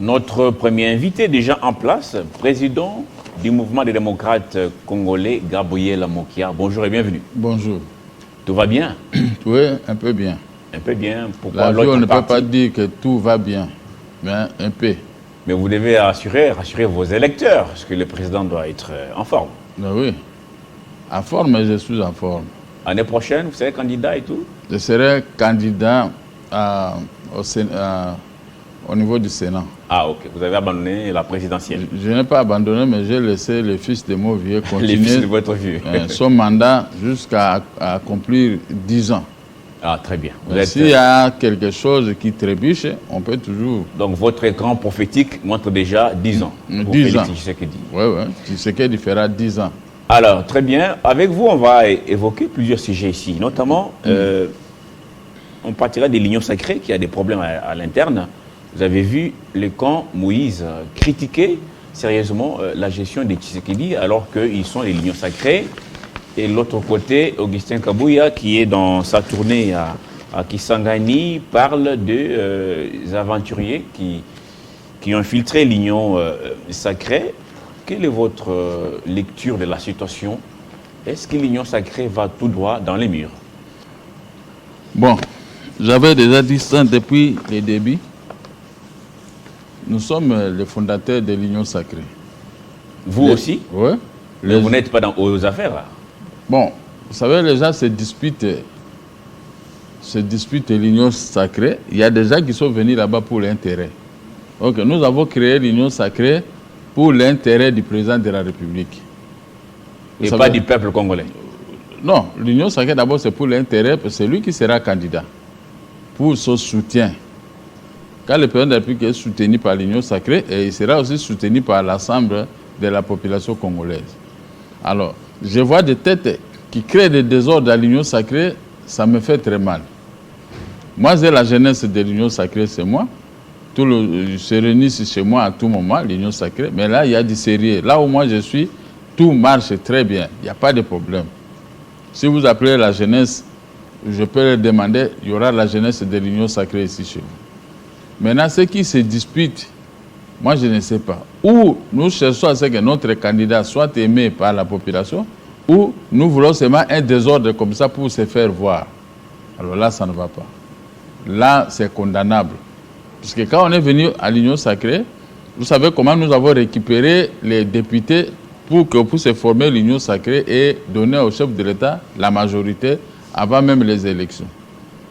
Notre premier invité, déjà en place, président du mouvement des démocrates congolais, Gabriel Amokia. Bonjour et bienvenue. Bonjour. Tout va bien? Oui, un peu bien. Un peu bien. Pourquoi La vie, on ne peut pas dire que tout va bien, mais un peu. Mais vous devez rassurer vos électeurs, parce que le président doit être en forme. Oui, en forme, mais je suis en forme. L'année prochaine, vous serez candidat et tout? Je serai candidat au niveau du Sénat. Ah, ok. Vous avez abandonné la présidentielle. Je n'ai pas abandonné, mais j'ai laissé le fils de mon vieux continuer Les fils de votre vieux. Son mandat jusqu'à accomplir 10 ans. Ah, très bien. S'il y a quelque chose qui trébuche, on peut toujours... Donc, votre écran prophétique montre déjà 10 ans. 10 ans. Oui, Tshisekedi fera 10 ans. Alors, très bien. Avec vous, on va évoquer plusieurs sujets ici. Notamment, on partira de l'Union sacrée qui a des problèmes à l'interne. Vous avez vu le camp Moïse critiquer sérieusement la gestion des Tshisekedi alors qu'ils sont les Lions sacrés. Et l'autre côté, Augustin Kabouya, qui est dans sa tournée à Kisangani, parle des aventuriers qui ont infiltré l'Union sacrée. Quelle est votre lecture de la situation? Est-ce que l'Union sacrée va tout droit dans les murs? Bon, j'avais déjà dit ça depuis les débuts. Nous sommes les fondateurs de l'Union sacrée. Vous aussi? Oui. Mais vous n'êtes pas aux affaires là. Bon, vous savez, les gens se disputent l'Union sacrée. Il y a des gens qui sont venus là-bas pour l'intérêt. Donc, nous avons créé l'Union sacrée pour l'intérêt du président de la République. Et pas du peuple congolais? Non, l'Union sacrée d'abord c'est pour l'intérêt, c'est lui qui sera candidat, pour son soutien. Quand le président de la République est soutenu par l'Union sacrée, et il sera aussi soutenu par l'ensemble de la population congolaise. Alors, je vois des têtes qui créent des désordres à l'Union sacrée, ça me fait très mal. Moi, j'ai la jeunesse de l'Union sacrée, c'est moi. Tout se réunissent chez moi à tout moment, l'Union sacrée. Mais là, il y a du sérieux. Là où moi je suis, tout marche très bien. Il n'y a pas de problème. Si vous appelez la jeunesse, je peux leur demander, il y aura la jeunesse de l'Union sacrée ici chez vous. Maintenant, ceux qui se disputent, moi je ne sais pas. Ou nous cherchons à ce que notre candidat soit aimé par la population, ou nous voulons seulement un désordre comme ça pour se faire voir. Alors là, ça ne va pas. Là, c'est condamnable. Parce que quand on est venu à l'Union sacrée, vous savez comment nous avons récupéré les députés pour que puisse former l'Union sacrée et donner au chef de l'État la majorité avant même les élections.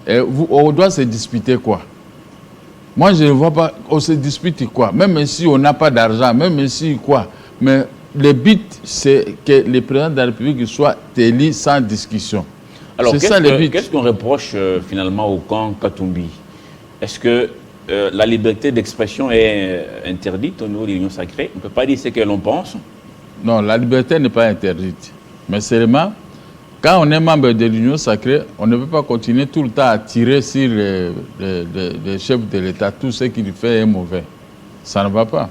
Et on doit se disputer quoi? Moi, je ne vois pas, on se dispute quoi? Même si on n'a pas d'argent, même si quoi? Mais le but, c'est que le président de la République soit élu sans discussion. Alors, qu'est-ce qu'on reproche finalement au camp Katumbi? Est-ce que la liberté d'expression est interdite au niveau de l'Union sacrée? On ne peut pas dire ce que l'on pense? Non, la liberté n'est pas interdite. Mais seulement, quand on est membre de l'Union sacrée, on ne peut pas continuer tout le temps à tirer sur les chefs de l'État. Tout ce qu'il fait est mauvais. Ça ne va pas.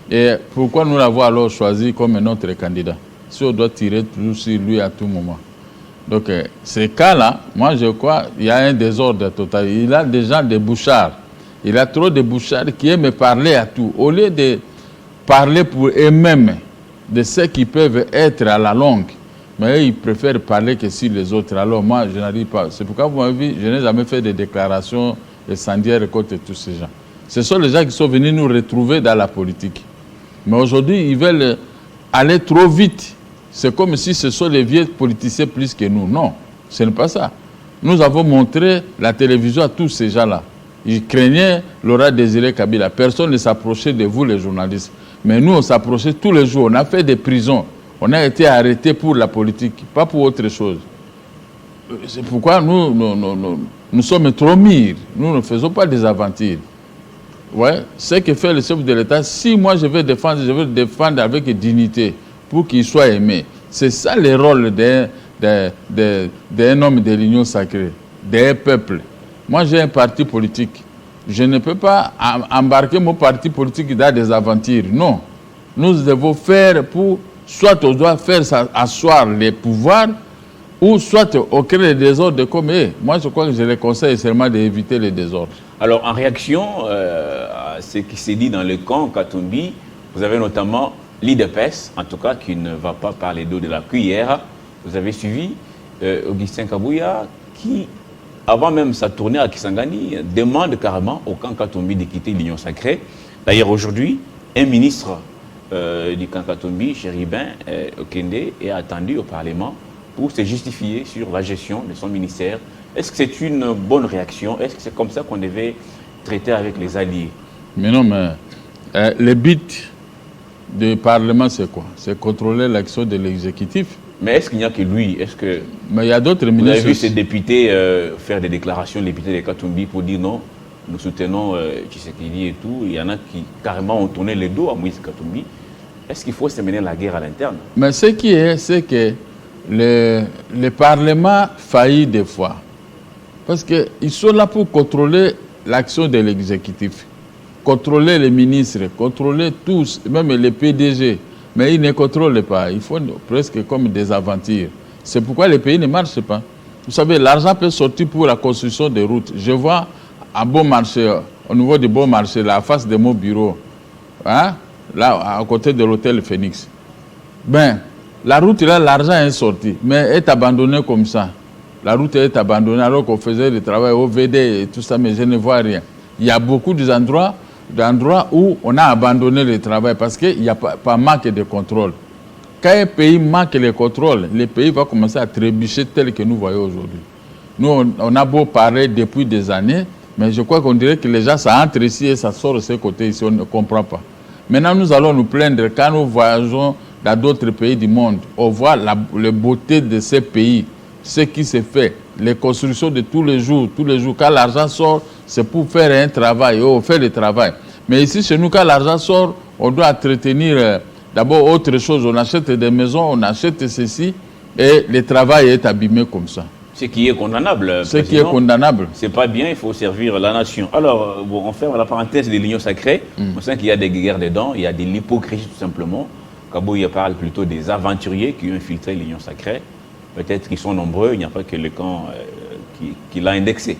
Et pourquoi nous l'avons alors choisi comme notre candidat? Si on doit tirer toujours sur lui à tout moment. Donc, ces cas-là, moi je crois qu'il y a un désordre total. Il a déjà des bouchards. Il a trop de bouchards qui aiment parler à tout. Au lieu de parler pour eux-mêmes de ce qui peuvent être à la longue, mais eux, ils préfèrent parler que sur les autres. Alors moi, je n'arrive pas. C'est pourquoi vous m'avez vu, je n'ai jamais fait de déclarations incendiaires contre tous ces gens. Ce sont les gens qui sont venus nous retrouver dans la politique. Mais aujourd'hui, ils veulent aller trop vite. C'est comme si ce sont les vieux politiciens plus que nous. Non, ce n'est pas ça. Nous avons montré la télévision à tous ces gens-là. Ils craignaient Laurent Désiré Kabila. Personne ne s'approchait de vous, les journalistes. Mais nous, on s'approchait tous les jours. On a fait des prisons. On a été arrêtés pour la politique, pas pour autre chose. C'est pourquoi nous sommes trop mûrs. Nous ne faisons pas des aventures. Ouais, ce que fait le chef de l'État, si moi je veux le défendre avec dignité pour qu'il soit aimé. C'est ça le rôle d'un homme de l'Union sacrée, d'un peuple. Moi j'ai un parti politique. Je ne peux pas embarquer mon parti politique dans des aventures. Non. Nous devons faire pour, soit on doit faire asseoir les pouvoirs, ou soit au créer des désordres comme eux. Moi je crois que je les conseille seulement d'éviter les désordres. Alors en réaction à à ce qui s'est dit dans le camp Katumbi, vous avez notamment l'IDPS, en tout cas, qui ne va pas parler d'eau de la cuillère. Vous avez suivi Augustin Kabouya, qui, avant même sa tournée à Kisangani, demande carrément au camp Katumbi de quitter l'Union sacrée. D'ailleurs, aujourd'hui, un ministre du camp Katumbi, Chéribin Okende, est attendu au Parlement pour se justifier sur la gestion de son ministère. Est-ce que c'est une bonne réaction? Est-ce que c'est comme ça qu'on devait traiter avec les alliés? Mais non, mais le but du Parlement, c'est quoi? C'est contrôler l'action de l'exécutif. Mais est-ce qu'il n'y a que lui? Est-ce que mais il y a d'autres ministres. Vous avez vu ces députés faire des déclarations, les députés de Katumbi, pour dire non, nous soutenons Tshisekedi et tout. Il y en a qui carrément ont tourné le dos à Moïse Katumbi. Est-ce qu'il faut se mener la guerre à l'interne? Mais ce qui est, c'est que le Parlement faillit des fois. Parce qu'ils sont là pour contrôler l'action de l'exécutif. Contrôler les ministres, contrôler tous, même les PDG. Mais ils ne contrôlent pas. Ils font presque comme des aventures. C'est pourquoi les pays ne marchent pas. Vous savez, l'argent peut sortir pour la construction des routes. Je vois à Bon Marché, au niveau du Bon Marché, la face de mon bureau, hein, là, à côté de l'hôtel Phoenix. Ben, la route, là, l'argent est sorti, mais est abandonné comme ça. La route est abandonnée alors qu'on faisait le travail au VD et tout ça, mais je ne vois rien. Il y a beaucoup d'endroits où on a abandonné le travail parce qu'il n'y a pas manque de contrôle. Quand un pays manque de contrôle, le pays va commencer à trébucher tel que nous voyons aujourd'hui. Nous, on a beau parler depuis des années, mais je crois qu'on dirait que les gens, ça entre ici et ça sort de ce côté ici, on ne comprend pas. Maintenant, nous allons nous plaindre quand nous voyageons dans d'autres pays du monde. On voit la beauté de ces pays, ce qui se fait, les constructions de tous les jours. Quand l'argent sort, c'est pour faire un travail, on fait le travail. Mais ici, chez nous, quand l'argent sort, on doit entretenir d'abord autre chose. On achète des maisons, on achète ceci, et le travail est abîmé comme ça. Ce qui est condamnable. Ce qui est condamnable. C'est pas bien, il faut servir la nation. Alors, bon, on ferme la parenthèse de l'Union sacrée. On sait qu'il y a des guerres dedans, il y a de l'hypocrisie tout simplement. Kabouya parle plutôt des aventuriers qui ont infiltré l'Union sacrée. Peut-être qu'ils sont nombreux, il n'y a pas que le camp qui l'a indexé.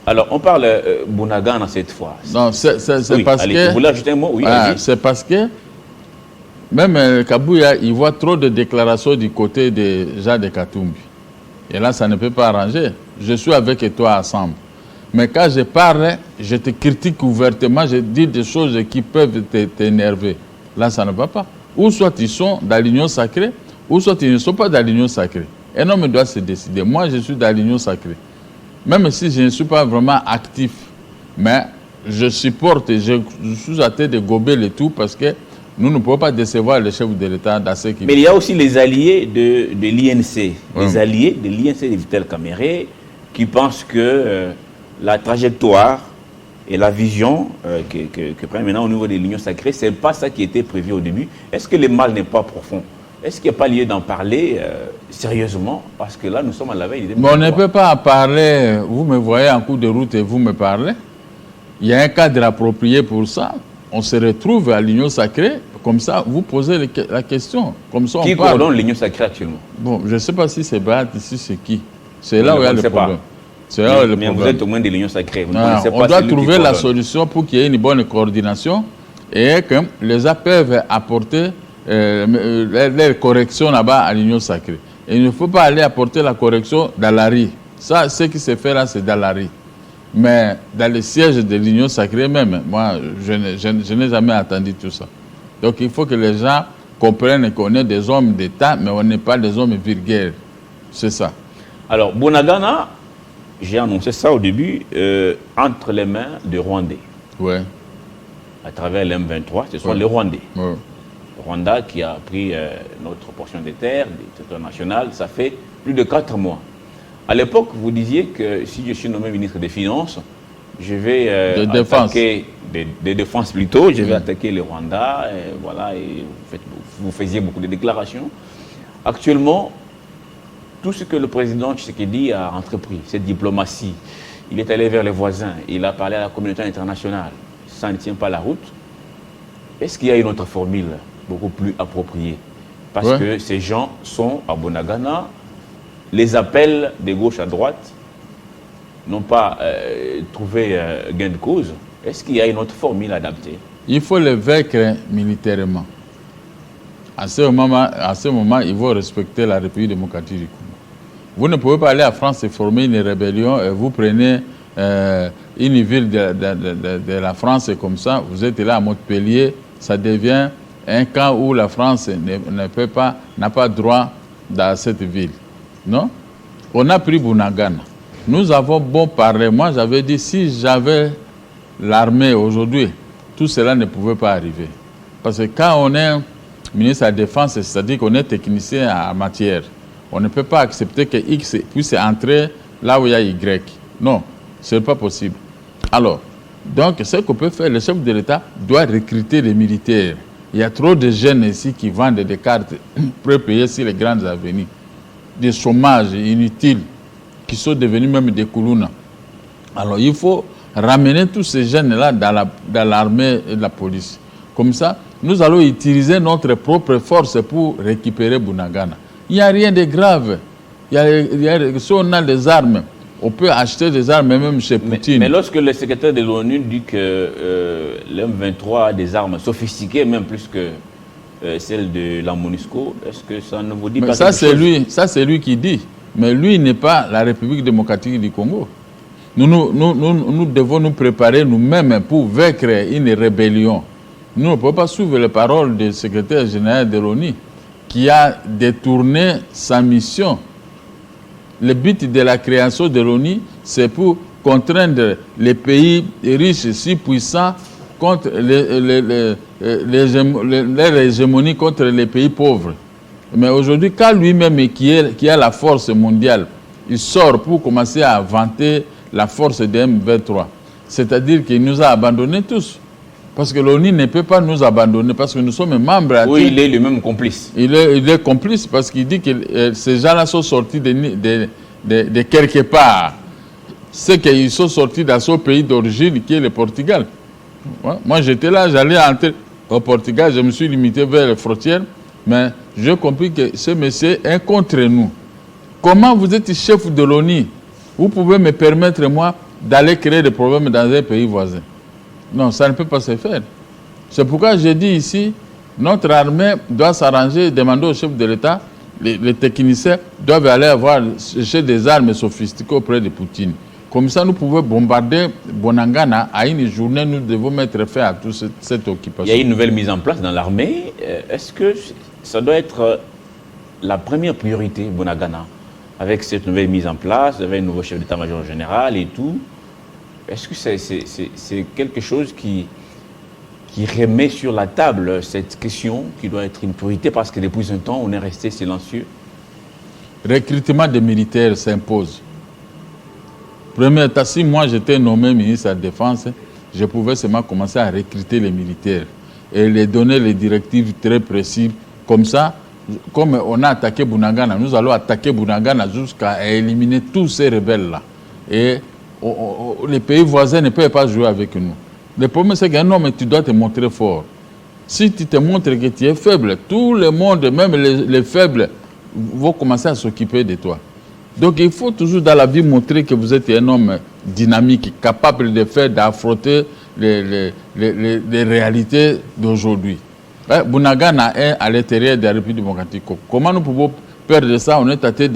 Alors, on parle Bunagana cette fois. Non, c'est oui, parce allez, que... vous voulez ajouter un mot? Oui, c'est parce que même Kabouya, il voit trop de déclarations du côté des gens de Katumbi. Et là, ça ne peut pas arranger. Je suis avec toi ensemble. Mais quand je parle, je te critique ouvertement, je dis des choses qui peuvent t'énerver. Là, ça ne va pas. Ou soit ils sont dans l'union sacrée, ou soit ils ne sont pas dans l'union sacrée. Un homme doit se décider. Moi, je suis dans l'union sacrée. Même si je ne suis pas vraiment actif, mais je supporte et je suis à tête de gober le tout parce que nous ne pouvons pas décevoir le chef de l'État dans ce qui... Mais il y a aussi les alliés de l'INC, les alliés de l'INC de Vital Kamerhe qui pensent que la trajectoire et la vision que prend maintenant au niveau de l'Union sacrée, ce n'est pas ça qui était prévu au début. Est-ce que le mal n'est pas profond? Est-ce qu'il n'y a pas lieu d'en parler sérieusement? Parce que là, nous sommes à la veille. Mais on ne peut pas en parler. Vous me voyez en cours de route et vous me parlez. Il y a un cadre approprié pour ça. On se retrouve à l'Union sacrée. Comme ça, vous posez la question. Comme ça, on qui coordonne l'Union sacrée actuellement? Bon, je ne sais pas si c'est Baat, ici c'est qui. C'est là où il y a le problème. C'est là où il y a le problème. Vous êtes au moins de l'Union sacrée. Vous on doit trouver la solution pour qu'il y ait une bonne coordination et que les gens peuvent apporter les corrections là-bas à l'Union sacrée. Et il ne faut pas aller apporter la correction dans la rue. Ça, ce qui se fait là, c'est dans la rue. Mais dans le siège de l'Union sacrée même, moi, je n'ai jamais entendu tout ça. Donc il faut que les gens comprennent qu'on est des hommes d'État, mais on n'est pas des hommes vulgaires. C'est ça. Alors, Bunagana, j'ai annoncé ça au début, entre les mains des Rwandais. Oui. À travers l'M23, ce sont les Rwandais. Ouais. Le Rwanda qui a pris notre portion des terres, du territoire national, ça fait plus de 4 mois. À l'époque, vous disiez que si je suis nommé ministre des Finances, je vais attaquer des défenses plutôt, je vais attaquer les Rwandais, voilà, et vous faisiez beaucoup de déclarations. Actuellement, tout ce que le président Tshisekedi a entrepris, cette diplomatie, il est allé vers les voisins, il a parlé à la communauté internationale, ça ne tient pas la route. Est-ce qu'il y a une autre formule beaucoup plus appropriée? Parce que ces gens sont à Bunagana, les appels de gauche à droite n'ont pas trouvé gain de cause. Est-ce qu'il y a une autre formule adaptée? Il faut les vaincre militairement. À ce moment, il faut respecter la République démocratique du Congo. Vous ne pouvez pas aller à France et former une rébellion et vous prenez une ville de la France et comme ça, vous êtes là à Montpellier, ça devient un camp où la France n'a pas droit dans cette ville. Non? On a pris Bunagana. Nous avons bon parlé. Moi, j'avais dit, si j'avais l'armée aujourd'hui, tout cela ne pouvait pas arriver. Parce que quand on est ministre de la Défense, c'est-à-dire qu'on est technicien en matière, on ne peut pas accepter que X puisse entrer là où il y a Y. Non, ce n'est pas possible. Alors, donc, ce qu'on peut faire, le chef de l'État doit recruter les militaires. Il y a trop de jeunes ici qui vendent des cartes pour payer sur les grandes avenues. Des chômages inutiles qui sont devenus même des koulouna. Alors, il faut ramener tous ces jeunes-là dans l'armée et la police. Comme ça, nous allons utiliser notre propre force pour récupérer Bunagana. Il n'y a rien de grave. Si on a des armes, on peut acheter des armes même chez Poutine. Mais lorsque le secrétaire de l'ONU dit que l'M23 a des armes sophistiquées, même plus que celles de la MONUSCO, est-ce que ça ne vous dit pas quelque chose? Ça, c'est lui qui dit. Mais lui n'est pas la République démocratique du Congo. Nous devons nous préparer nous-mêmes pour vaincre une rébellion. Nous ne pouvons pas suivre les paroles du secrétaire général de l'ONU qui a détourné sa mission. Le but de la création de l'ONU, c'est pour contraindre les pays riches si puissants contre leur hégémonie contre les pays pauvres. Mais aujourd'hui, quand lui-même qui a la force mondiale, il sort pour commencer à vanter la force de M23, c'est-à-dire qu'il nous a abandonnés tous. Parce que l'ONU ne peut pas nous abandonner, parce que nous sommes membres. Oui, il est lui-même complice. Il est complice parce qu'il dit que ces gens-là sont sortis de quelque part. C'est qu'ils sont sortis dans son pays d'origine, qui est le Portugal. Moi, j'étais là, j'allais entrer au Portugal, je me suis limité vers les frontières, mais j'ai compris que ce monsieur est contre nous. Comment vous êtes chef de l'ONU? Vous pouvez me permettre, moi, d'aller créer des problèmes dans un pays voisin? Non, ça ne peut pas se faire. C'est pourquoi j'ai dit ici, notre armée doit s'arranger, demander au chef de l'État, les techniciens doivent aller chercher des armes sophistiquées auprès de Poutine. Comme ça, nous pouvons bombarder Bunagana à une journée, nous devons mettre fin à toute cette occupation. Il y a une nouvelle mise en place dans l'armée. Est-ce que ça doit être la première priorité, Bunagana, avec cette nouvelle mise en place, avec un nouveau chef d'état-major général et tout? Est-ce que c'est quelque chose qui remet sur la table cette question qui doit être une priorité parce que depuis un temps, on est resté silencieux? Le recrutement des militaires s'impose. Premier état, si moi j'étais nommé ministre de la Défense, je pouvais seulement commencer à recruter les militaires et les donner les directives très précises. Comme ça, comme on a attaqué Bunagana, nous allons attaquer Bunagana jusqu'à éliminer tous ces rebelles-là. Et les pays voisins ne peuvent pas jouer avec nous. Le problème, c'est qu'un homme, tu dois te montrer fort. Si tu te montres que tu es faible, tout le monde, même les faibles, vont commencer à s'occuper de toi. Donc, il faut toujours dans la vie montrer que vous êtes un homme dynamique, capable de faire, d'affronter les réalités d'aujourd'hui. Bunagana est à l'intérieur de la République démocratique. Comment nous pouvons perdre ça? On est tenté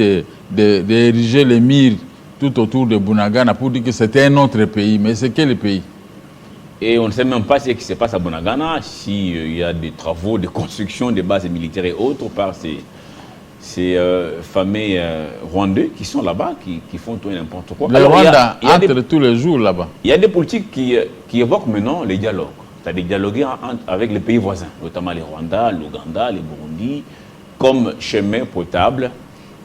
d'ériger les murs tout autour de Bunagana pour dire que c'était un autre pays. Mais c'est quel pays? Et on ne sait même pas ce qui se passe à Bunagana, s'il y a des travaux de construction des bases militaires et autres par ces fameux Rwandais qui sont là-bas, qui font tout et n'importe quoi. Le Rwanda entre tous les jours là-bas. Il y a des politiques qui évoquent maintenant les dialogues. C'est-à-dire dialoguer avec les pays voisins, notamment les Rwandais, l'Ouganda, les Burundi, comme chemin potable,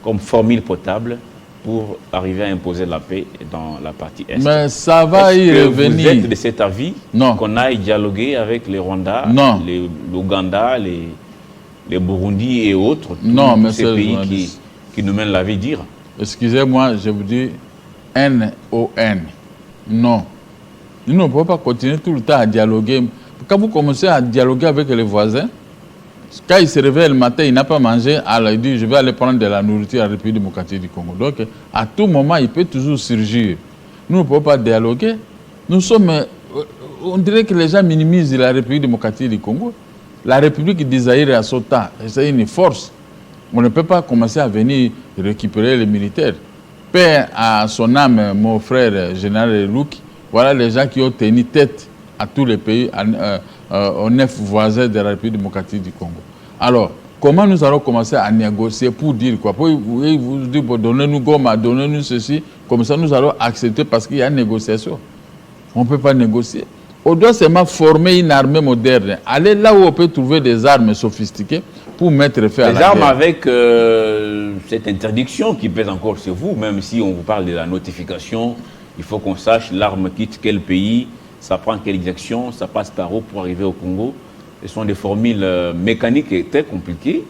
comme formule potable pour arriver à imposer la paix dans la partie Est. Mais ça va y revenir. Vous êtes de cet avis qu'on aille dialoguer avec les Rwandais, l'Ouganda, les Burundi et autres, tous ces pays qui nous mènent la vie dire? Excusez-moi, je vous dis N-O-N. Non. Nous ne pouvons pas continuer tout le temps à dialoguer. Quand vous commencez à dialoguer avec les voisins, quand il se réveille le matin, il n'a pas mangé, alors il dit je vais aller prendre de la nourriture à la République démocratique du Congo. Donc, à tout moment, il peut toujours surgir. Nous ne pouvons pas dialoguer. Nous sommes on dirait que les gens minimisent la République démocratique du Congo. La République d'Isaïr et Assota, c'est une force. On ne peut pas commencer à venir récupérer les militaires. Paix à son âme, mon frère général Louki, voilà les gens qui ont tenu tête à tous les pays, aux 9 voisins de la République démocratique du Congo. Alors, comment nous allons commencer à négocier pour dire quoi? Pour vous dire, bon, donnez-nous Goma, donnez-nous ceci, comme ça nous allons accepter parce qu'il y a une négociation. On ne peut pas négocier. On doit seulement former une armée moderne, aller là où on peut trouver des armes sophistiquées pour mettre fin à la guerre. Les armes avec cette interdiction qui pèse encore sur vous, même si on vous parle de la notification, il faut qu'on sache l'arme quitte quel pays, ça prend quelle direction, ça passe par où pour arriver au Congo. Ce sont des formules mécaniques et très compliquées.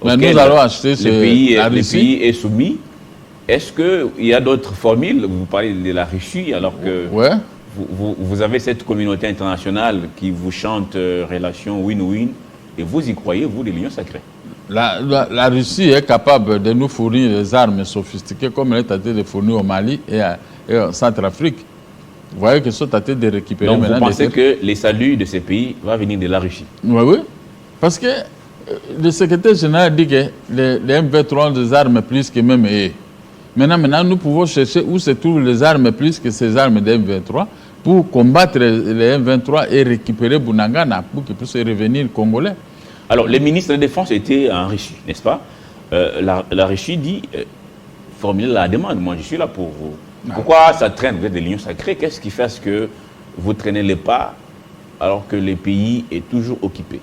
Mais nous allons acheter le pays est soumis. Est-ce qu'il y a d'autres formules? Vous parlez de la Russie alors que vous avez cette communauté internationale qui vous chante relation win-win et vous y croyez, vous, de l'Union sacrée? La Russie est capable de nous fournir des armes sophistiquées comme elle est tentée de fournir au Mali et en Centrafrique. Vous voyez qu'ils sont tentés de récupérer. Donc vous pensez que les saluts de ces pays vont venir de la Russie? Oui. Parce que le secrétaire général dit que les M23 ont des armes plus que même eux. Maintenant, nous pouvons chercher où se trouvent les armes plus que ces armes des M23 pour combattre les M23 et récupérer Bunagana pour qu'ils puissent revenir congolais. Alors, les ministres de la Défense étaient en Russie, n'est-ce pas? La Russie dit formuler la demande. Moi, je suis là pour vous. Pourquoi ça traîne? Vous êtes de l'Union sacrée. Qu'est-ce qui fait que vous traînez les pas alors que le pays est toujours occupé?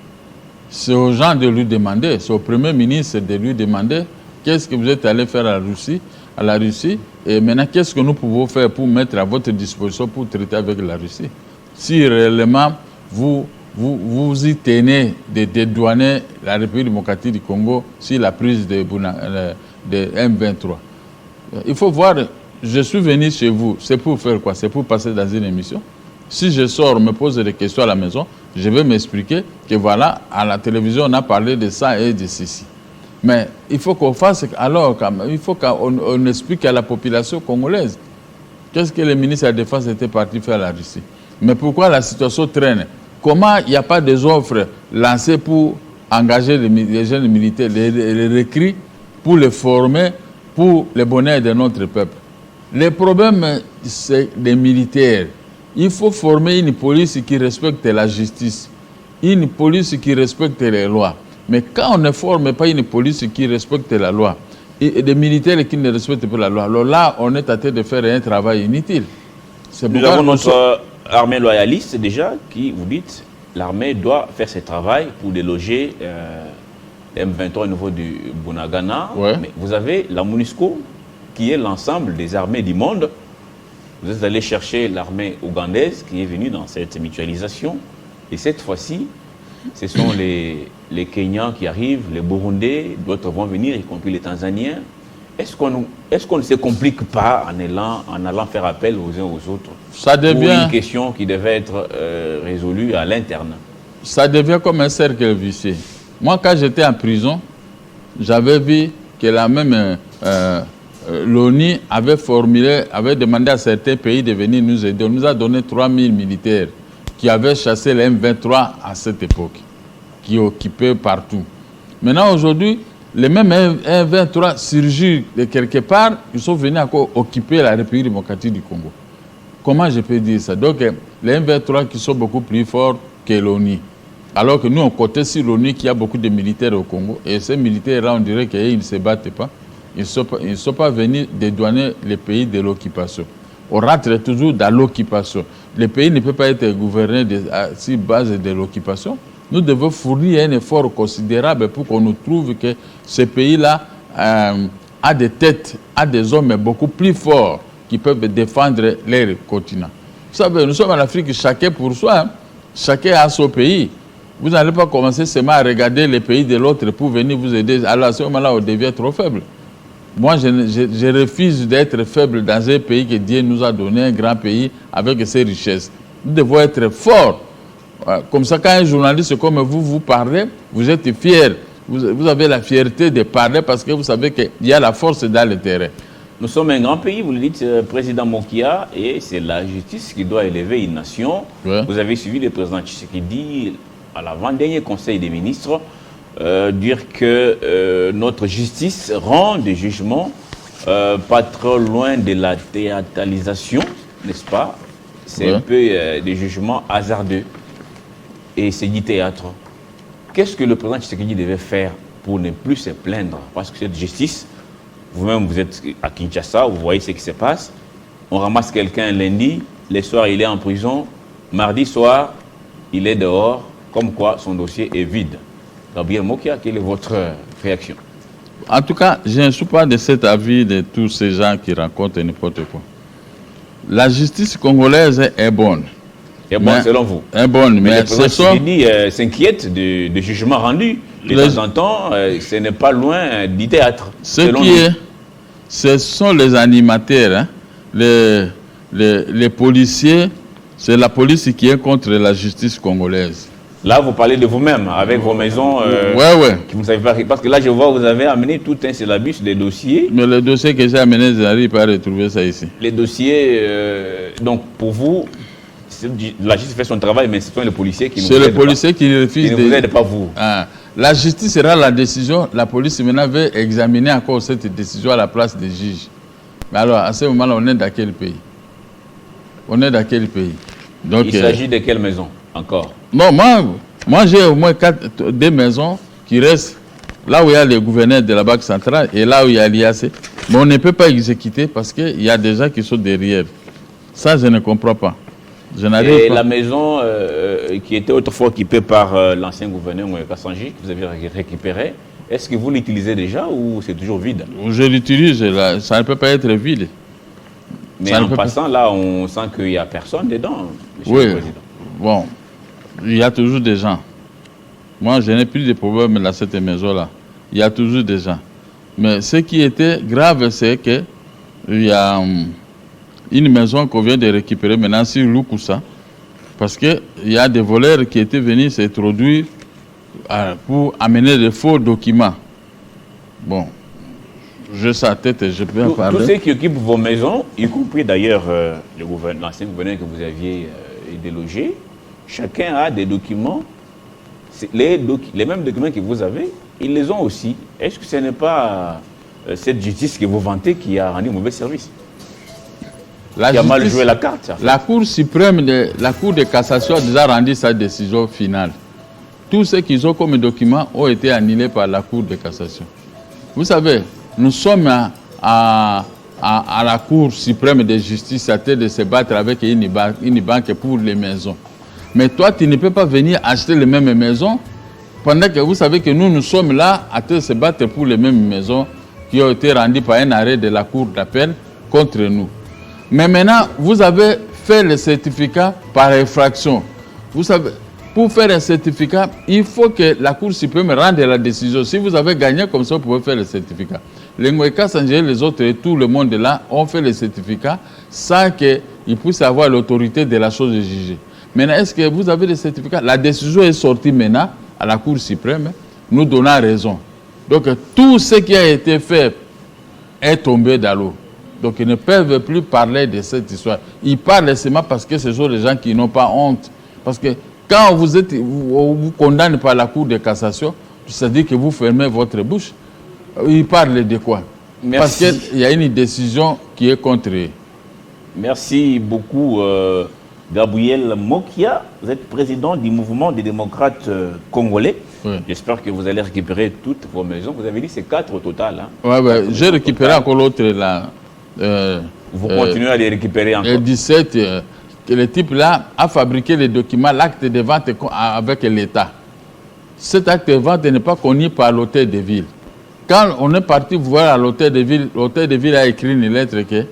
C'est aux gens de lui demander, c'est au Premier ministre de lui demander qu'est-ce que vous êtes allé faire à la Russie et maintenant qu'est-ce que nous pouvons faire pour mettre à votre disposition pour traiter avec la Russie. Si réellement vous y tenez de dédouaner la République démocratique du Congo sur la prise de M23. Il faut voir. Je suis venu chez vous, c'est pour faire quoi? C'est pour passer dans une émission. Si je sors, me pose des questions à la maison, je vais m'expliquer que voilà, à la télévision, on a parlé de ça et de ceci. Mais il faut qu'on fasse, alors, il faut qu'on explique à la population congolaise qu'est-ce que le ministre de la Défense était parti faire à la Russie. Mais pourquoi la situation traîne? Comment il n'y a pas des offres lancées pour engager les jeunes militaires, les recrues, pour les former, pour le bonheur de notre peuple? Le problème, c'est des militaires. Il faut former une police qui respecte la justice, une police qui respecte les lois. Mais quand on ne forme pas une police qui respecte la loi, et des militaires qui ne respectent pas la loi, alors là, on est tenté de faire un travail inutile. Nous avons notre armée loyaliste déjà, qui, vous dites, l'armée doit faire ce travail pour déloger M23 au niveau du Bunagana. Ouais. Mais vous avez la MONUSCO, qui est l'ensemble des armées du monde. Vous êtes allé chercher l'armée ougandaise qui est venue dans cette mutualisation. Et cette fois-ci, ce sont les Kenyans qui arrivent, les Burundais, d'autres vont venir, y compris les Tanzaniens. Est-ce qu'on ne se complique pas en allant faire appel aux uns aux autres? Ça devient pour une question qui devait être résolue à l'interne. Ça devient comme un cercle vicieux. Moi, quand j'étais en prison, j'avais vu que la même l'ONU avait demandé à certains pays de venir nous aider. On nous a donné 3000 militaires qui avaient chassé les M23 à cette époque, qui occupaient partout. Maintenant, aujourd'hui, les mêmes M23 surgissent de quelque part, ils sont venus encore occuper la République démocratique du Congo. Comment je peux dire ça? Donc, les M23 qui sont beaucoup plus forts que l'ONU. Alors que nous, on comptait sur l'ONU qui a beaucoup de militaires au Congo. Et ces militaires-là, on dirait qu'ils ne se battent pas. Ils ne sont pas venus dédouaner les pays de l'occupation. On rentre toujours dans l'occupation. Le pays ne peut pas être gouverné sur base de l'occupation. Nous devons fournir un effort considérable pour qu'on nous trouve que ce pays-là a des têtes, a des hommes beaucoup plus forts qui peuvent défendre leur continent. Vous savez, nous sommes en Afrique, chacun pour soi, hein. Chacun a son pays. Vous n'allez pas commencer seulement à regarder les pays de l'autre pour venir vous aider. Alors à ce moment-là, on devient trop faible. Moi, je refuse d'être faible dans un pays que Dieu nous a donné, un grand pays avec ses richesses. Nous devons être forts. Comme ça, quand un journaliste comme vous parlez, vous êtes fier. Vous avez la fierté de parler parce que vous savez qu'il y a la force dans le terrain. Nous sommes un grand pays, vous le dites, président Mokia, et c'est la justice qui doit élever une nation. Ouais. Vous avez suivi le président Tshisekedi à l'avant-dernier conseil des ministres dire que notre justice rend des jugements pas trop loin de la théâtralisation, n'est-ce pas? C'est un peu des jugements hasardeux. Et c'est du théâtre. Qu'est-ce que le président Tshisekedi devait faire pour ne plus se plaindre? Parce que cette justice, vous-même, vous êtes à Kinshasa, vous voyez ce qui se passe. On ramasse quelqu'un lundi, le soir, il est en prison. Mardi soir, il est dehors, comme quoi son dossier est vide. Gabriel Mokia, quelle est votre réaction? En tout cas, je ne suis pas de cet avis de tous ces gens qui racontent n'importe quoi. La justice congolaise est bonne. Est bonne selon vous? Est bonne, mais le président Tshisekedi s'inquiète du jugement rendu. De temps en temps, ce n'est pas loin du théâtre. Ce sont les animateurs, hein, les policiers, c'est la police qui est contre la justice congolaise. Là, vous parlez de vous-même, avec vos maisons. Qui vous savez pas, parce que là, je vois que vous avez amené tout un syllabus de dossiers. Mais le dossier que j'ai amené, je n'arrive pas à retrouver ça ici. Les dossiers, donc pour vous, la justice fait son travail, mais ce sont les policiers qui nous aident. C'est les policiers qui refusent. Qui ne vous aident pas, vous. La justice sera la décision. La police maintenant veut examiner encore cette décision à la place des juges. Mais alors, à ce moment-là, on est dans quel pays? On est dans quel pays? Donc, il s'agit de quelle maison encore? Non, moi j'ai au moins deux maisons qui restent là où il y a le gouverneur de la Banque centrale et là où il y a l'IAC. Mais on ne peut pas exécuter parce qu'il y a des gens qui sont derrière. Ça, je ne comprends pas. Et la maison qui était autrefois occupée par l'ancien gouverneur Kassanji, que vous avez récupéré, est-ce que vous l'utilisez déjà ou c'est toujours vide? Je l'utilise, ça ne peut pas être vide. Mais en passant, là, on sent qu'il n'y a personne dedans, monsieur le président. Bon, il y a toujours des gens. Moi, je n'ai plus de problème dans cette maison-là. Il y a toujours des gens. Mais ce qui était grave, c'est qu'il y a une maison qu'on vient de récupérer maintenant sur Lukusa, parce qu'il y a des voleurs qui étaient venus s'introduire pour amener de faux documents. Bon, je sais la tête et je peux en parler. Tous ceux qui occupent vos maisons, y compris d'ailleurs l'ancien gouverneur que vous aviez délogé, chacun a des documents, les mêmes documents que vous avez, ils les ont aussi. Est-ce que ce n'est pas cette justice que vous vantez qui a rendu mauvais service? Qui a mal joué la carte, ça. La Cour suprême, la Cour de cassation a déjà rendu sa décision finale. Tous ceux qu'ils ont comme documents ont été annulés par la Cour de cassation. Vous savez, nous sommes à la Cour suprême de justice à tête de se battre avec une banque pour les maisons. Mais toi, tu ne peux pas venir acheter les mêmes maisons pendant que vous savez que nous sommes là à te se battre pour les mêmes maisons qui ont été rendues par un arrêt de la Cour d'appel contre nous. Mais maintenant, vous avez fait le certificat par infraction. Vous savez, pour faire un certificat, il faut que la Cour suprême rende la décision. Si vous avez gagné comme ça, vous pouvez faire le certificat. Les Ngweka Sangé, les autres et tout le monde là ont fait le certificat sans qu'ils puissent avoir l'autorité de la chose jugée. Maintenant, est-ce que vous avez le certificat? La décision est sortie maintenant à la Cour suprême, nous donnant raison. Donc, tout ce qui a été fait est tombé dans l'eau. Donc, ils ne peuvent plus parler de cette histoire. Ils parlent seulement parce que ce sont les gens qui n'ont pas honte. Parce que quand vous condamne par la Cour de cassation, ça dit que vous fermez votre bouche. Ils parlent de quoi? Merci. Parce qu'il y a une décision qui est contre eux. Merci beaucoup, Gabriel Mokia. Vous êtes président du mouvement des démocrates congolais. Oui. J'espère que vous allez récupérer toutes vos maisons. Vous avez dit c'est 4 au total. Hein? Oui, j'ai récupéré encore l'autre là. Vous continuez à les récupérer encore. Le 17, le type là a fabriqué les documents, l'acte de vente avec l'État. Cet acte de vente n'est pas connu par l'hôtel de ville. Quand on est parti voir à l'hôtel de ville a écrit une lettre que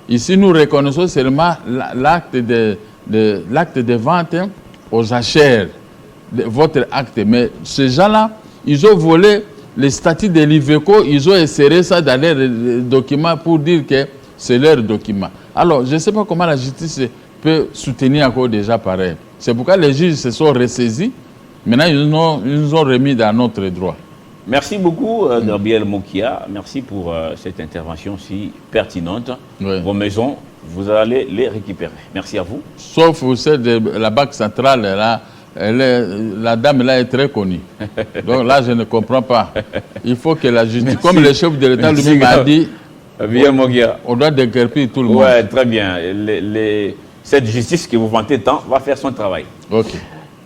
ici nous reconnaissons seulement l'acte de vente aux achères, votre acte. Mais ces gens-là, ils ont volé les statuts de l'IVECO, ils ont inséré ça dans leurs documents pour dire que c'est leur document. Alors, je ne sais pas comment la justice peut soutenir encore déjà pareil. C'est pourquoi les juges se sont ressaisis. Maintenant, ils nous ont remis dans notre droit. Merci beaucoup, Gabriel Mokia. Merci pour cette intervention si pertinente. Oui. Vos maisons, vous allez les récupérer. Merci à vous. Sauf, vous savez, la Banque centrale, là, la dame là est très connue. Donc là, je ne comprends pas. Il faut que la justice, Merci. comme le chef de l'État lui-même a dit, Bien, Mokia. on doit déguerpir tout le monde. Ouais, très bien. Cette justice que vous vantez tant va faire son travail. Ok.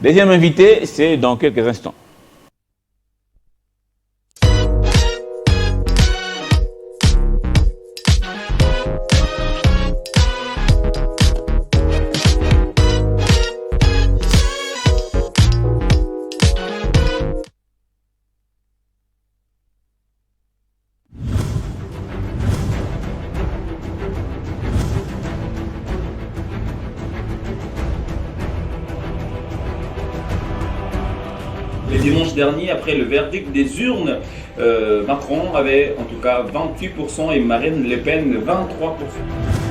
Deuxième invité, c'est dans quelques instants. Le dimanche dernier, après le verdict des urnes, Macron avait en tout cas 28% et Marine Le Pen 23%.